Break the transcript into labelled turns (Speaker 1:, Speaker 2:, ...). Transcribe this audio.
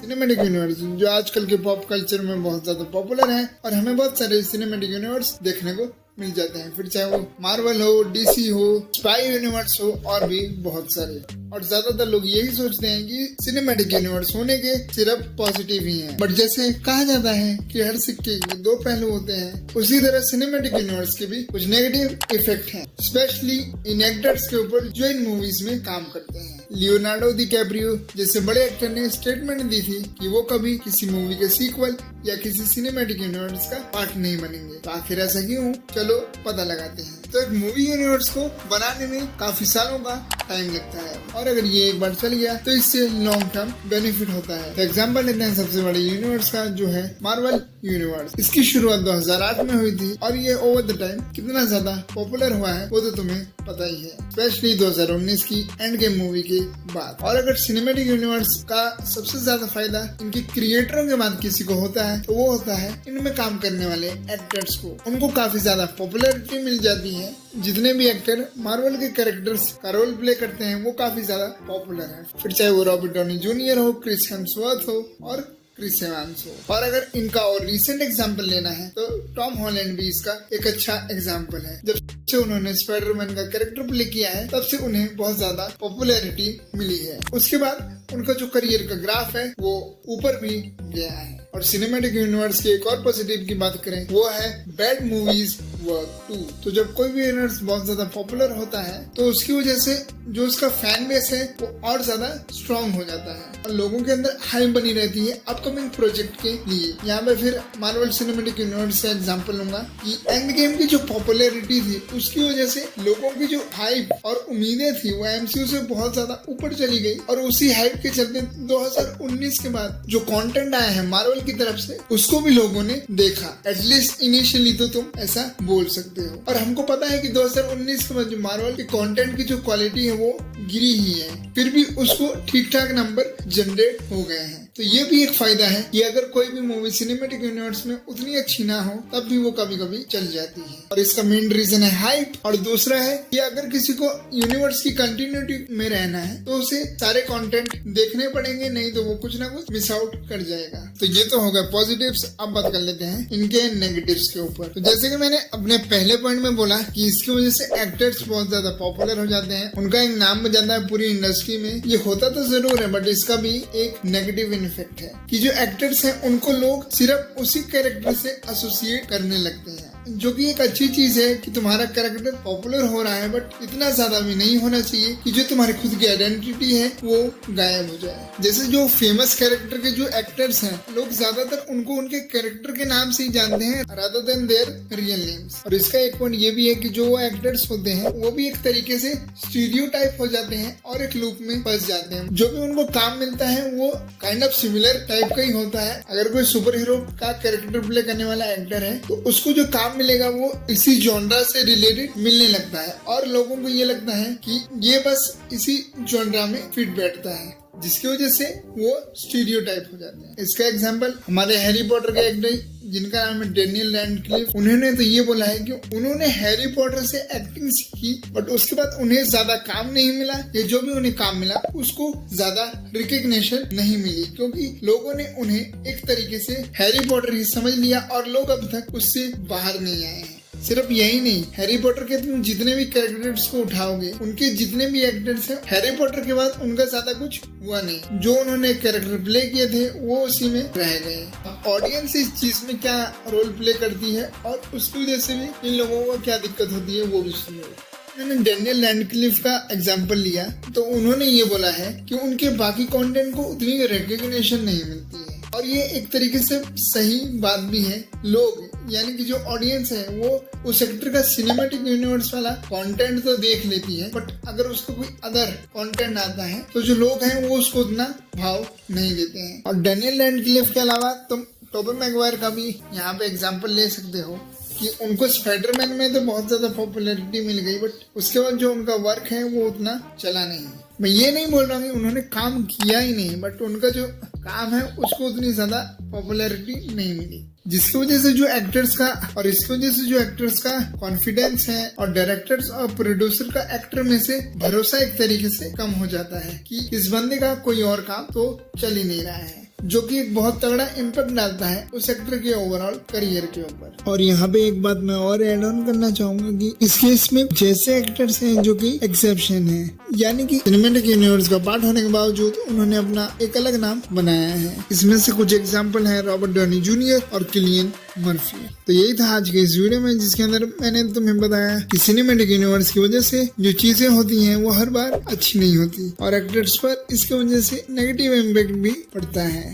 Speaker 1: Cinematic universe जो आजकल के पॉप कल्चर में बहुत ज्यादा पॉपुलर है और हमें बहुत सारे सिनेमैटिक यूनिवर्स देखने को मिल जाते हैं, फिर चाहे वो मार्वल हो, डीसी हो, स्पाई यूनिवर्स हो और भी बहुत सारे। और ज्यादातर लोग यही सोचते हैं कि सिनेमैटिक यूनिवर्स होने के सिर्फ पॉजिटिव ही हैं। बट जैसे कहा जाता है कि हर सिक्के के दो पहलू होते हैं, उसी तरह सिनेमैटिक यूनिवर्स के भी कुछ नेगेटिव इफेक्ट हैं, स्पेशली इन एक्टर्स के ऊपर जो इन मूवीज में काम करते हैं। लियोनार्डो दी कैप्रियो जैसे बड़े एक्टर ने स्टेटमेंट दी थी कि वो कभी किसी मूवी के सीक्वल या किसी सिनेमैटिक यूनिवर्स का पार्ट नहीं बनेंगे। तो आखिर ऐसा क्यों, चलो पता लगाते हैं। तो एक मूवी यूनिवर्स को बनाने में काफी सालों का टाइम लगता है और अगर ये एक बार चल गया तो इससे लॉन्ग टर्म बेनिफिट होता है। तो एग्जांपल लेते हैं सबसे बड़े यूनिवर्स का, जो है मार्वल यूनिवर्स। इसकी शुरुआत 2008 में हुई थी और ये ओवर द टाइम कितना ज्यादा पॉपुलर हुआ है वो तो तुम्हें पता ही है, स्पेशली 2019 की एंड गेम मूवी के बाद। और अगर सिनेमैटिक यूनिवर्स का सबसे ज्यादा फायदा इनके क्रिएटरों के बाद किसी को होता है तो वो होता है इनमें काम करने वाले एक्टर्स को। उनको काफी ज्यादा पॉपुलैरिटी मिल जाती है। जितने भी एक्टर मार्वल के कैरेक्टर्स का रोल प्ले करते हैं वो काफी ज्यादा पॉपुलर है, फिर चाहे वो रॉबर्ट डाउनी जूनियर हो, क्रिस हेम्सवर्थ हो और क्रिस एवांस हो। और अगर इनका और रीसेंट एग्जांपल लेना है तो टॉम हॉलैंड भी इसका एक अच्छा एग्जांपल है। जब से उन्होंने स्पाइडरमैन का कैरेक्टर प्ले किया है तब से उन्हें बहुत ज्यादा पॉपुलैरिटी मिली है। उसके बाद उनका जो करियर का ग्राफ है वो ऊपर भी गया है। और सिनेमैटिक यूनिवर्स के एक और पॉजिटिव की बात करें वो है बैड मूवीज वर्क टू। तो जब कोई भी यूनिवर्स बहुत ज्यादा पॉपुलर होता है तो उसकी वजह से जो उसका फैन बेस है वो और ज्यादा स्ट्रॉन्ग हो जाता है और लोगों के अंदर हाइप बनी रहती है अपकमिंग प्रोजेक्ट के लिए। यहाँ पे फिर मार्वल सिनेमैटिक यूनिवर्स का एग्जांपल लूंगा कि एंड गेम की जो पॉपुलैरिटी थी उसकी वजह से लोगों की जो हाइप और उम्मीदें थी वो एमसीयू से बहुत ज्यादा ऊपर चली गई और उसी हाइप के चलते 2019 के बाद जो कंटेंट आया है मार्वल की तरफ से उसको भी लोगों ने देखा। एटलीस्ट इनिशियली तो तुम ऐसा बोल सकते हो। और हमको पता है कि 2019 के बाद जो मार्वल के कंटेंट की जो क्वालिटी है वो गिरी ही है, फिर भी उसको ठीक ठाक नंबर जनरेट हो गए हैं। तो ये भी एक फायदा है कि अगर कोई भी मूवी सिनेमैटिक यूनिवर्स में उतनी अच्छी ना हो तब भी वो कभी कभी चल जाती है। और इसका मेन रीजन है हाइप और दूसरा है कि अगर किसी को यूनिवर्स की कंटिन्यूटी में रहना है तो उसे सारे कंटेंट देखने पड़ेंगे, नहीं तो वो कुछ ना कुछ मिस आउट कर जाएगा। तो ये तो होगा पॉजिटिव्स। अब बात कर लेते हैं इनके नेगेटिव्स के ऊपर। तो जैसे कि मैंने अपने पहले पॉइंट में बोला कि इसकी वजह से एक्टर्स बहुत ज्यादा पॉपुलर हो जाते हैं, उनका एक नाम बन जाता है पूरी इंडस्ट्री में। ये होता तो जरूर है बट इसका भी एक नेगेटिव इफेक्ट है कि जो एक्टर्स हैं उनको लोग सिर्फ उसी कैरेक्टर से एसोसिएट करने लगते हैं, जो कि एक अच्छी चीज है कि तुम्हारा कैरेक्टर पॉपुलर हो रहा है बट इतना ज्यादा भी नहीं होना चाहिए कि जो तुम्हारी खुद की आइडेंटिटी है वो गायब हो जाए। जैसे जो फेमस कैरेक्टर के जो एक्टर्स हैं लोग ज्यादातर उनको उनके कैरेक्टर के नाम से ही जानते हैं rather than there real names. और इसका एक पॉइंट ये भी है कि जो वो एक्टर्स होते हैं वो भी एक तरीके से स्टीरियोटाइप हो जाते हैं और एक लूप में फंस जाते हैं। जो भी उनको काम मिलता है वो काइंड ऑफ सिमिलर टाइप का ही होता है। अगर कोई सुपर हीरो का कैरेक्टर प्ले करने वाला एक्टर है तो उसको जो काम मिलेगा वो इसी जॉनरा से रिलेटेड मिलने लगता है और लोगों को ये लगता है कि ये बस इसी जॉनरा में फिट बैठता है, जिसकी वजह से वो स्टीरियोटाइप हो जाते हैं। इसका एग्जांपल हमारे हैरी पॉटर के एक्टर जिनका नाम है डेनियल रैडक्लिफ, उन्होंने तो ये बोला है कि उन्होंने हैरी पॉटर से एक्टिंग सीखी बट उसके बाद उन्हें ज्यादा काम नहीं मिला, या जो भी उन्हें काम मिला उसको ज्यादा रिकग्निशन नहीं मिली क्योंकि लोगों ने उन्हें एक तरीके से हैरी पॉटर ही समझ लिया और लोग अब तक उससे बाहर नहीं आए हैं। सिर्फ यही नहीं, हैरी पॉटर के तुम जितने भी कैरेक्टर्स को उठाओगे उनके जितने भी एक्टर्स हैं हैरी पॉटर के बाद उनका ज्यादा कुछ हुआ नहीं। जो उन्होंने कैरेक्टर प्ले किए थे वो उसी में रह गए। ऑडियंस इस चीज में क्या रोल प्ले करती है और उसकी वजह से भी इन लोगों को क्या दिक्कत होती है वो भी सुनो। मैंने डेनियल रैडक्लिफ का एग्जाम्पल लिया तो उन्होंने ये बोला है कि उनके बाकी कंटेंट को उतनी रिकग्निशन नहीं मिलती है और ये एक तरीके से सही बात भी है। लोग यानी कि जो ऑडियंस है वो उस एक्टर का सिनेमैटिक यूनिवर्स वाला कंटेंट तो देख लेती है बट अगर उसको कोई अदर कंटेंट आता है तो जो लोग हैं वो उसको उतना भाव नहीं देते हैं। और डेनियल रैडक्लिफ के अलावा तुम टोबी मैगवायर का भी यहाँ पे एग्जाम्पल ले सकते हो कि उनको स्पाइडरमैन में तो बहुत ज्यादा पॉपुलैरिटी मिल गई बट उसके बाद जो उनका वर्क है वो उतना चला नहीं। मैं ये नहीं बोल रहा हूँ कि उन्होंने काम किया ही नहीं बट उनका जो काम है उसको उतनी ज्यादा पॉपुलैरिटी नहीं मिली, जिसकी वजह से जो एक्टर्स का और इसकी वजह से जो एक्टर्स का कॉन्फिडेंस है और डायरेक्टर्स और प्रोड्यूसर का एक्टर में से भरोसा एक तरीके से कम हो जाता है कि इस बंदे का कोई और काम तो चल ही नहीं रहा है। जो कि एक बहुत तगड़ा इम्पैक्ट डालता है उस एक्टर के ओवरऑल करियर के ऊपर। और यहाँ पे एक बात मैं और ऐड ऑन करना चाहूंगा कि इस केस में जैसे एक्टर्स हैं जो कि एक्सेप्शन है, यानी कि सिनेमैटिक यूनिवर्स का पार्ट होने के बावजूद उन्होंने अपना एक अलग नाम बनाया है। इसमें से कुछ एग्जाम्पल है रॉबर्ट डॉनी जूनियर और किलियन मर्फी। तो यही था आज के इस वीडियो में, जिसके अंदर मैंने तुम्हें बताया कि सिनेमैटिक यूनिवर्स की वजह से जो चीजें होती हैं वो हर बार अच्छी नहीं होती और एक्टर्स पर इसकी वजह से नेगेटिव इम्पैक्ट भी पड़ता है।